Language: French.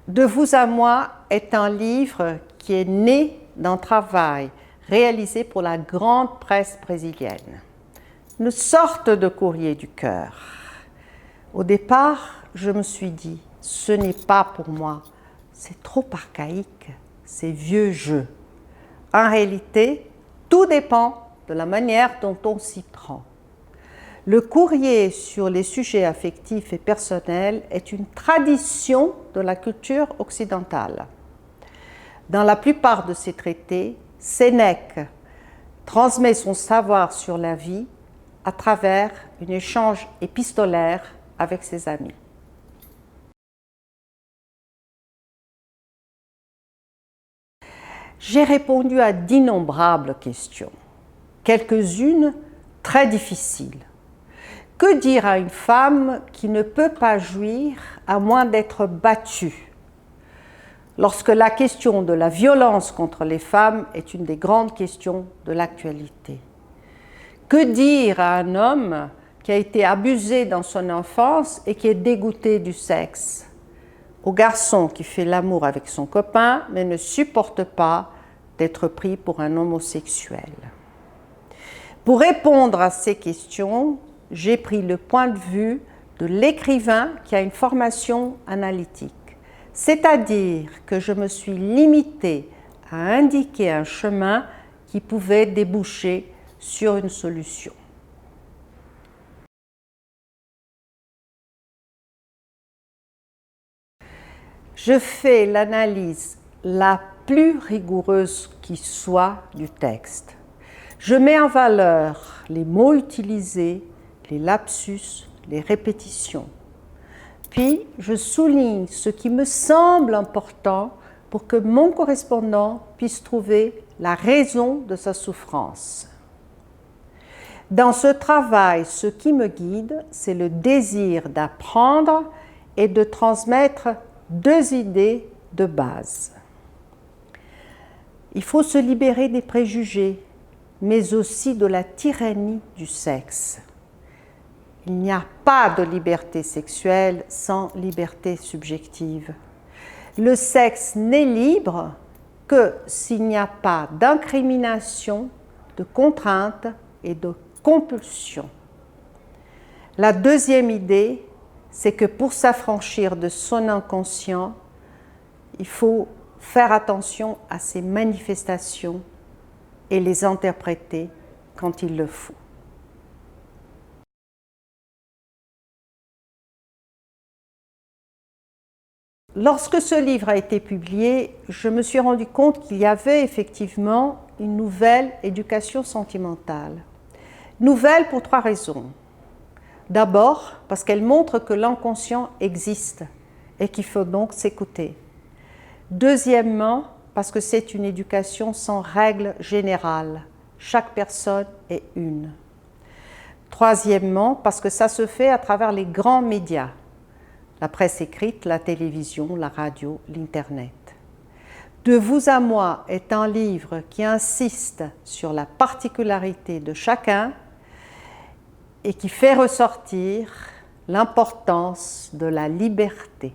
De vous à moi est un livre qui est né d'un travail réalisé pour la grande presse brésilienne. Une sorte de courrier du cœur. Au départ, je me suis dit, ce n'est pas pour moi, c'est trop archaïque, c'est vieux jeu. En réalité, tout dépend de la manière dont on s'y prend. Le courrier sur les sujets affectifs et personnels est une tradition de la culture occidentale. Dans la plupart de ses traités, Sénèque transmet son savoir sur la vie à travers un échange épistolaire avec ses amis. J'ai répondu à d'innombrables questions, quelques-unes très difficiles. Que dire à une femme qui ne peut pas jouir à moins d'être battue, lorsque la question de la violence contre les femmes est une des grandes questions de l'actualité? Que dire à un homme qui a été abusé dans son enfance et qui est dégoûté du sexe? Au garçon qui fait l'amour avec son copain mais ne supporte pas d'être pris pour un homosexuel. Pour répondre à ces questions, j'ai pris le point de vue de l'écrivain qui a une formation analytique. C'est-à-dire que je me suis limitée à indiquer un chemin qui pouvait déboucher sur une solution. Je fais l'analyse la plus rigoureuse qui soit du texte. Je mets en valeur les mots utilisés, les lapsus, les répétitions. Puis, je souligne ce qui me semble important pour que mon correspondant puisse trouver la raison de sa souffrance. Dans ce travail, ce qui me guide, c'est le désir d'apprendre et de transmettre deux idées de base. Il faut se libérer des préjugés, mais aussi de la tyrannie du sexe. Il n'y a pas de liberté sexuelle sans liberté subjective. Le sexe n'est libre que s'il n'y a pas d'incrimination, de contrainte et de compulsion. La deuxième idée, c'est que pour s'affranchir de son inconscient, il faut faire attention à ses manifestations et les interpréter quand il le faut. Lorsque ce livre a été publié, je me suis rendu compte qu'il y avait effectivement une nouvelle éducation sentimentale. Nouvelle pour trois raisons. D'abord, parce qu'elle montre que l'inconscient existe et qu'il faut donc s'écouter. Deuxièmement, parce que c'est une éducation sans règle générale. Chaque personne est une. Troisièmement, parce que ça se fait à travers les grands médias. La presse écrite, la télévision, la radio, l'Internet. De vous à moi est un livre qui insiste sur la particularité de chacun et qui fait ressortir l'importance de la liberté.